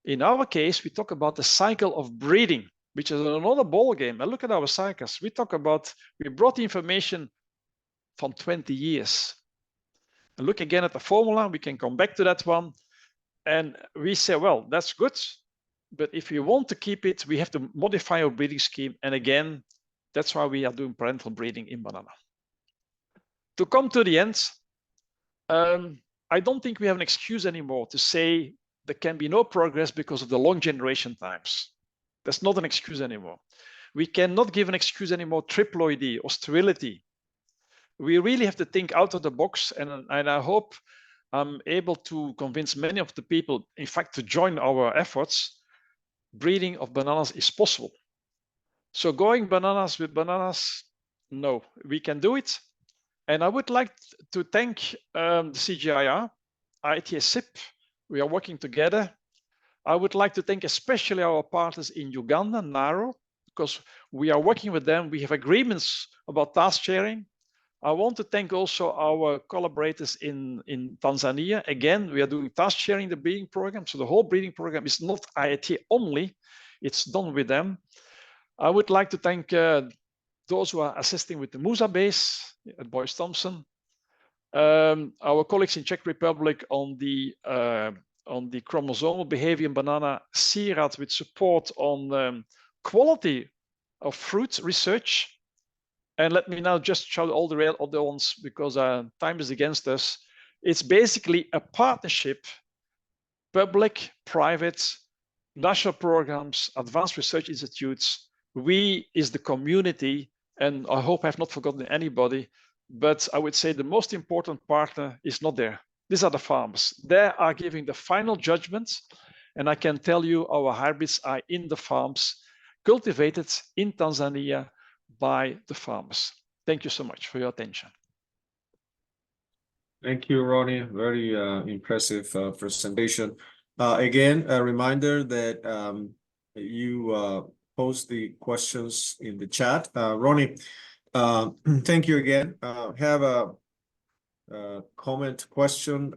In our case, we talk about the cycle of breeding, which is another ball game. And look at our cycles. We talk about, we brought the information from 20 years. And look again at the formula, we can come back to that one. And we say, well, that's good. But if you want to keep it, we have to modify our breeding scheme. And again, that's why we are doing parental breeding in banana. To come to the end, I don't think we have an excuse anymore to say there can be no progress because of the long generation times. That's not an excuse anymore. We cannot give an excuse anymore, triploidy or sterility. We really have to think out of the box, and I hope I'm able to convince many of the people, in fact, to join our efforts. Breeding of bananas is possible. So going bananas with bananas, no, we can do it. And I would like to thank the CGIAR, ITSIP, we are working together. I would like to thank especially our partners in Uganda, NARO, because we are working with them. We have agreements about task sharing. I want to thank also our collaborators in Tanzania. Again, we are doing task sharing, the breeding program. So the whole breeding program is not IIT only, it's done with them. I would like to thank those who are assisting with the Musa base at Boyce Thompson. Our colleagues in Czech Republic on the chromosomal behavior in banana, CIRAD with support on quality of fruit research. And let me now just show all the other ones because time is against us. It's basically a partnership, public, private, national programs, advanced research institutes. We is the community, and I hope I've not forgotten anybody, but I would say the most important partner is not there. These are the farmers. They are giving the final judgment, and I can tell you our hybrids are in the farms, cultivated in Tanzania by the farmers. Thank you so much for your attention. Thank you, Ronnie. Very impressive presentation. Again, a reminder that you post the questions in the chat. Ronnie, thank you again. Have a question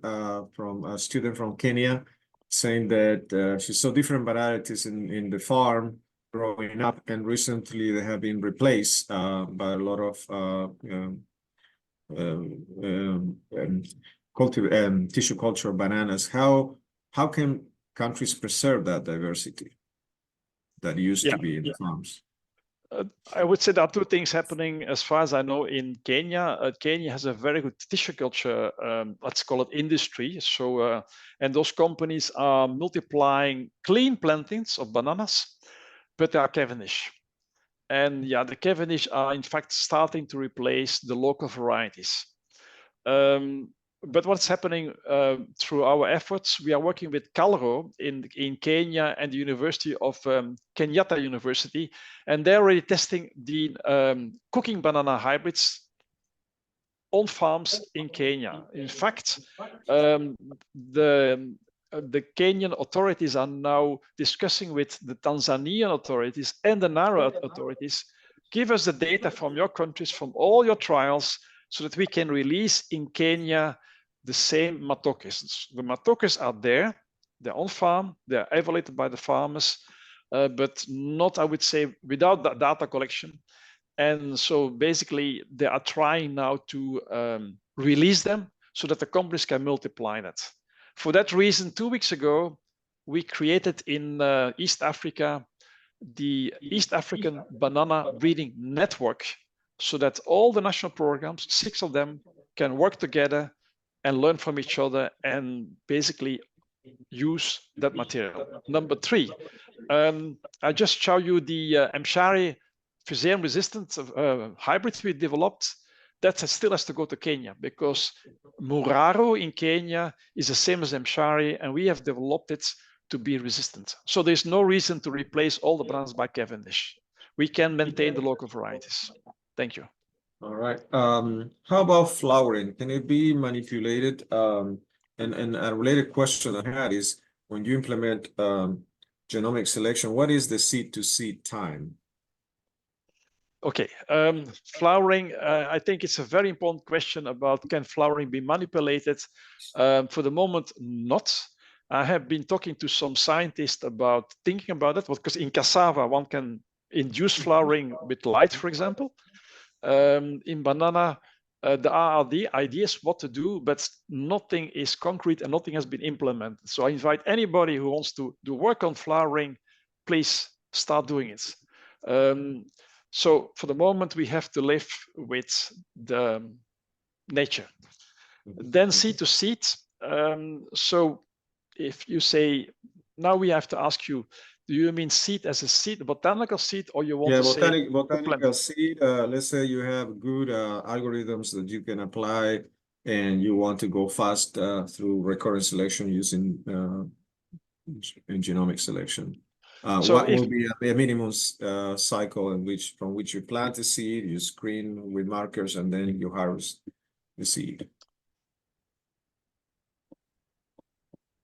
from a student from Kenya saying that she saw different varieties in the farm growing up, and recently they have been replaced by a lot of tissue culture bananas. How can countries preserve that diversity that used to be in the farms? I would say there are two things happening as far as I know in Kenya. Kenya has a very good tissue culture, let's call it industry. So, and those companies are multiplying clean plantings of bananas, but they are Cavendish. And yeah, the Cavendish are in fact starting to replace the local varieties. But what's happening through our efforts, we are working with Calro in Kenya and the University of Kenyatta University, and they're already testing the cooking banana hybrids on farms in Kenya. In fact, the Kenyan authorities are now discussing with the Tanzanian authorities and the NARO authorities, give us the data from your countries, from all your trials, so that we can release in Kenya the same matokes. The matokes are there, they're on farm, they're evaluated by the farmers, but not, I would say, without the data collection. And so basically they are trying now to release them so that the companies can multiply that. For that reason, 2 weeks ago, we created in East Africa the East African Banana Breeding Network, so that all the national programs, 6 of them, can work together and learn from each other and basically use that material. Number 3, I just show you the Mshari Fusarium resistant hybrids we developed. That still has to go to Kenya, because Muraro in Kenya is the same as Mshari, and we have developed it to be resistant. So there's no reason to replace all the bananas by Cavendish. We can maintain the local varieties. Thank you. All right. How about flowering? Can it be manipulated? And a related question I had is, when you implement genomic selection, what is the seed to seed time? Okay, flowering, I think it's a very important question about, can flowering be manipulated? For the moment, not. I have been talking to some scientists about thinking about it, because in cassava, one can induce flowering with light, for example. In banana, there are the ideas what to do, but nothing is concrete and nothing has been implemented. So I invite anybody who wants to do work on flowering, please start doing it. So for the moment, we have to live with the nature. Then seed to seed. So if you say, now we have to ask you, do you mean seed as a seed, botanical seed, or you want to say botanical seed? Let's say you have good algorithms that you can apply, and you want to go fast through recurrent selection using genomic selection. So what will be a minimum cycle from which you plant the seed, you screen with markers, and then you harvest the seed?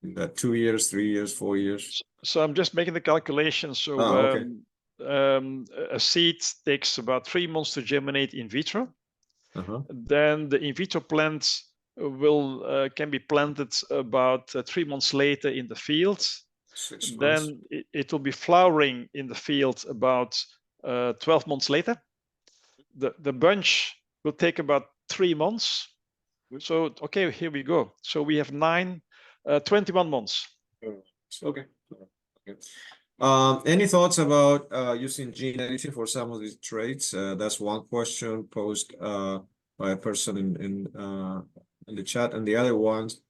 Is that 2 years, 3 years, 4 years? So I'm just making the calculation. So okay. A seed takes about 3 months to germinate in vitro. Then the in vitro plants can be planted about 3 months later in the field. 6 months. Then it will be flowering in the field about 12 months later. The bunch will take about 3 months. So, okay, here we go. So we have 21 months. Okay. Any thoughts about using gene editing for some of these traits? That's one question posed by a person in the chat. And the other ones,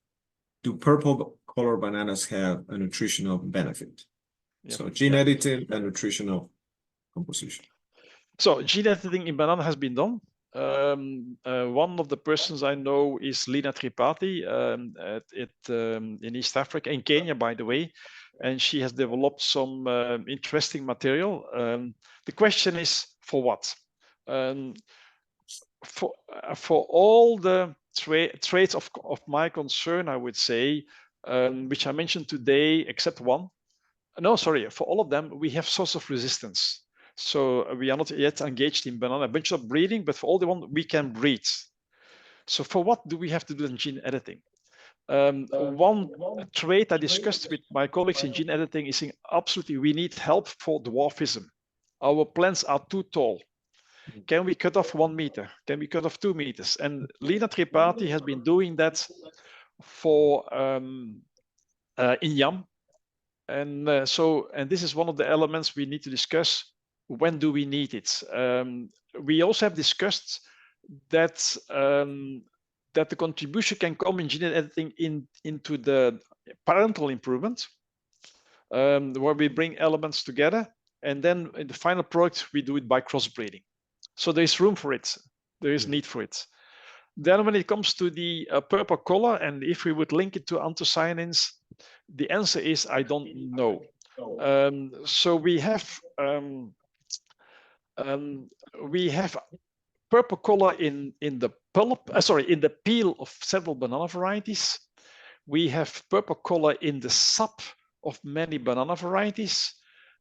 do purple color bananas have a nutritional benefit? So gene editing and nutritional composition. So gene editing in banana has been done. One of the persons I know is Lina Tripathi in East Africa, in Kenya, by the way, and she has developed some interesting material. The question is, for what? For all the traits of my concern, I would say, which I mentioned today, except one. No, sorry, for all of them, we have source of resistance. So we are not yet engaged in banana bunch of breeding, but for all the one we can breed. So for what do we have to do in gene editing? One trait I discussed with my colleagues in gene editing is absolutely we need help for dwarfism. Our plants are too tall. Can we cut off 1 meter? Can we cut off 2 meters? And Lina Tripathi has been doing that for in yam. And this is one of the elements we need to discuss. When do we need it? We also have discussed that that the contribution can come in gene editing into the parental improvement, where we bring elements together, and then in the final product we do it by crossbreeding. So there is room for it. There is need for it. Then when it comes to the purple color, and if we would link it to anthocyanins, the answer is I don't know. So we have purple color in the pulp, in the peel of several banana varieties. We have purple color in the sap of many banana varieties.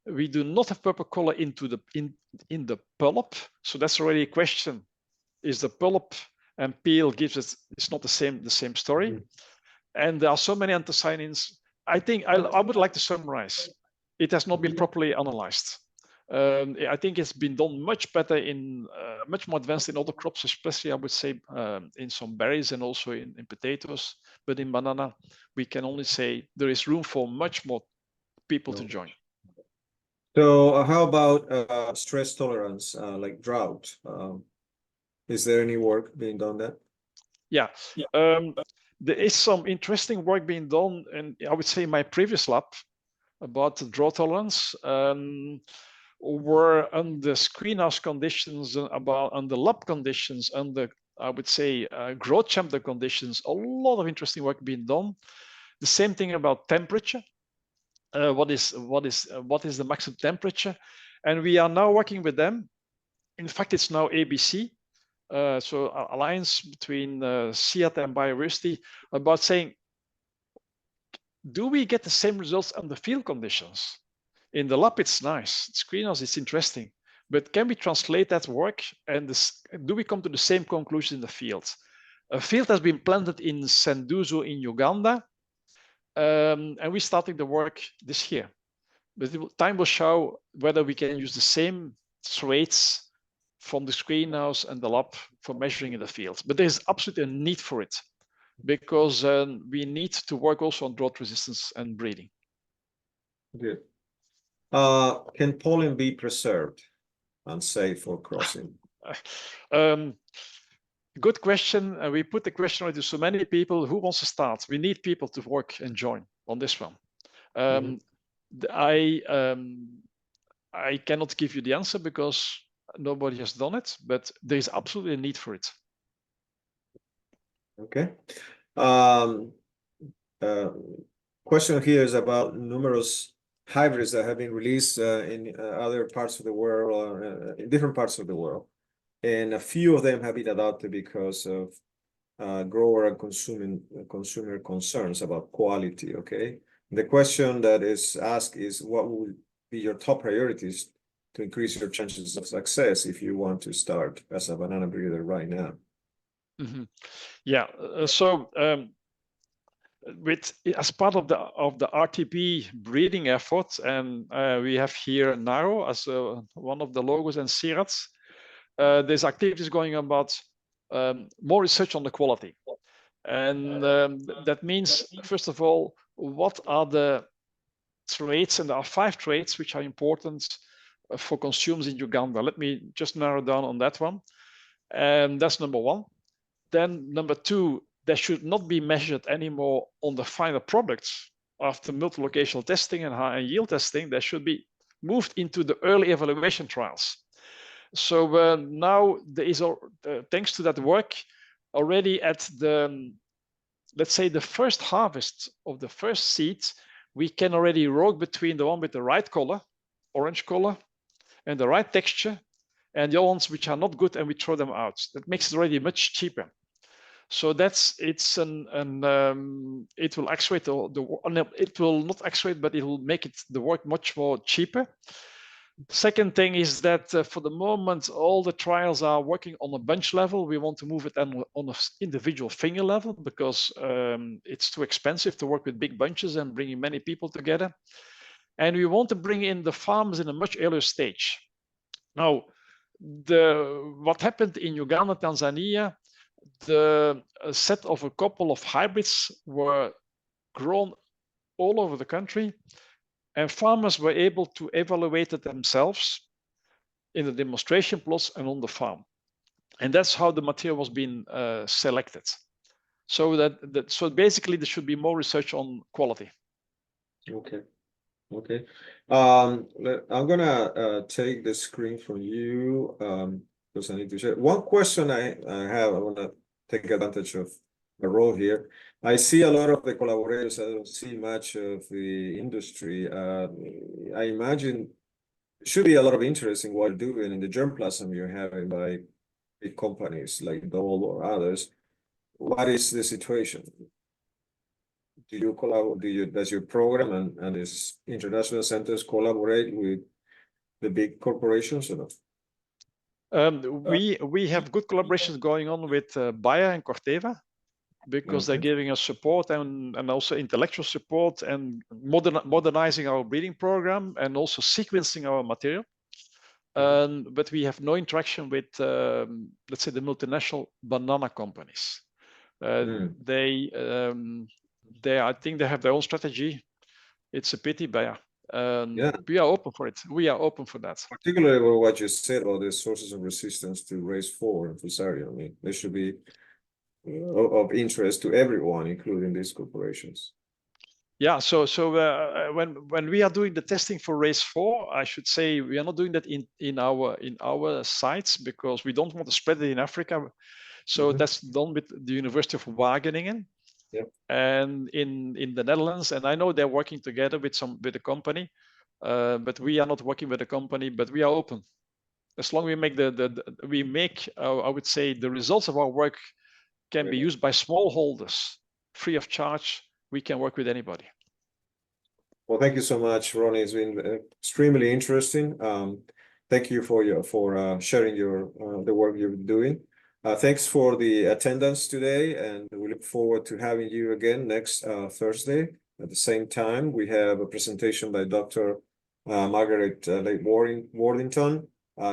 We do not have purple color in the pulp. So that's already a question. Is the pulp and peel gives it, it's not the same story. And there are so many anthocyanins. I think I would like to summarize. It has not been properly analyzed. I think it's been done much better much more advanced in other crops, especially I would say in some berries and also in potatoes. But in banana, we can only say there is room for much more people to join. So how about stress tolerance, like drought? Is there any work being done there? Yeah. There is some interesting work being done, and I would say my previous lab about drought tolerance, were under screenhouse conditions, under lab conditions, under, I would say, growth chamber conditions. A lot of interesting work being done. The same thing about temperature. What is the maximum temperature? And we are now working with them. In fact, it's now ABC. So alliance between SEAT and Biodiversity, about saying, do we get the same results under field conditions? In the lab, it's nice. It's greenhouse, it's interesting. But can we translate that work, and do we come to the same conclusion in the field? A field has been planted in Senduzo in Uganda, and we're starting the work this year. But time will show whether we can use the same traits from the greenhouse and the lab for measuring in the field. But there's absolutely a need for it, because we need to work also on drought resistance and breeding. Good. Can pollen be preserved and safe for crossing? Good question. We put the question out to so many people. Who wants to start? We need people to work and join on this one. I cannot give you the answer because nobody has done it, but there is absolutely a need for it. Okay. Question here is about numerous hybrids that have been released in other parts of the world, in different parts of the world. And a few of them have been adopted because of grower and consumer concerns about quality, okay? The question that is asked is, what would be your top priorities to increase your chances of success if you want to start as a banana breeder right now? Yeah, so as part of the RTP breeding effort, and we have here Naro as one of the logos and Sirats, there's activities going on about more research on the quality. And that means, first of all, what are the traits? And there are 5 traits which are important for consumers in Uganda. Let me just narrow down on that one. And that's number 1. Then number 2, they should not be measured anymore on the final products after multi-locational testing and high yield testing. They should be moved into the early evaluation trials. So now there is, thanks to that work, already at the, let's say, the first harvest of the first seed, we can already rogue between the one with the right color, orange color, and the right texture, and the ones which are not good, and we throw them out. That makes it already much cheaper. So it will actuate it will not actuate, but it will make the work much more cheaper. Second thing is that for the moment, all the trials are working on a bunch level. We want to move it on an individual finger level because it's too expensive to work with big bunches and bringing many people together. And we want to bring in the farmers in a much earlier stage. Now, what happened in Uganda, Tanzania, the set of a couple of hybrids were grown all over the country, and farmers were able to evaluate it themselves in the demonstration plots and on the farm. And that's how the material was being selected. So so basically there should be more research on quality. Okay. Okay. I'm gonna take the screen from you because I need to share. One question I have, I wanna take advantage of the role here. I see a lot of the collaborators. I don't see much of the industry. I imagine there should be a lot of interest in what you're doing in the germplasm you're having by big companies like Dole or others. What is the situation? Do you collaborate? Does your program and these international centers collaborate with the big corporations or not? We have good collaborations going on with Bayer and Corteva, because they're giving us support and also intellectual support and modernizing our breeding program and also sequencing our material. But we have no interaction with, let's say, the multinational banana companies. I think they have their own strategy. It's a pity, but Yeah. We are open for it. We are open for that. Particularly what you said about the sources of resistance to race 4 and Fusarium. I mean, they should be of interest to everyone, including these corporations. Yeah, so when we are doing the testing for race 4, I should say we are not doing that in our sites because we don't want to spread it in Africa. So that's done with the University of Wageningen. Yep. And in the Netherlands, and I know they're working together with a company, but we are not working with a company, but we are open. As long as we make I would say the results of our work can be used by smallholders free of charge, we can work with anybody. Well, thank you so much, Ronnie. It's been extremely interesting. Thank you for sharing the work you're doing. Thanks for the attendance today, and we look forward to having you again next Thursday at the same time. We have a presentation by Dr. Margaret Lake Worthington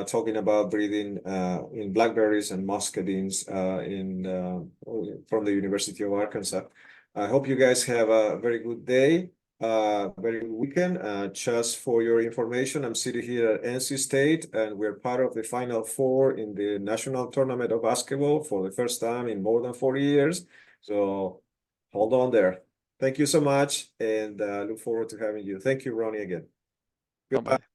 talking about breeding in blackberries and muscadines from the University of Arkansas. I hope you guys have a very good day. Very good weekend. Just for your information, I'm sitting here at NC State, and we're part of the Final Four in the National Tournament of Basketball for the first time in more than 40 years. So hold on there. Thank you so much, and look forward to having you. Thank you, Ronnie, again. Goodbye. Bye-bye.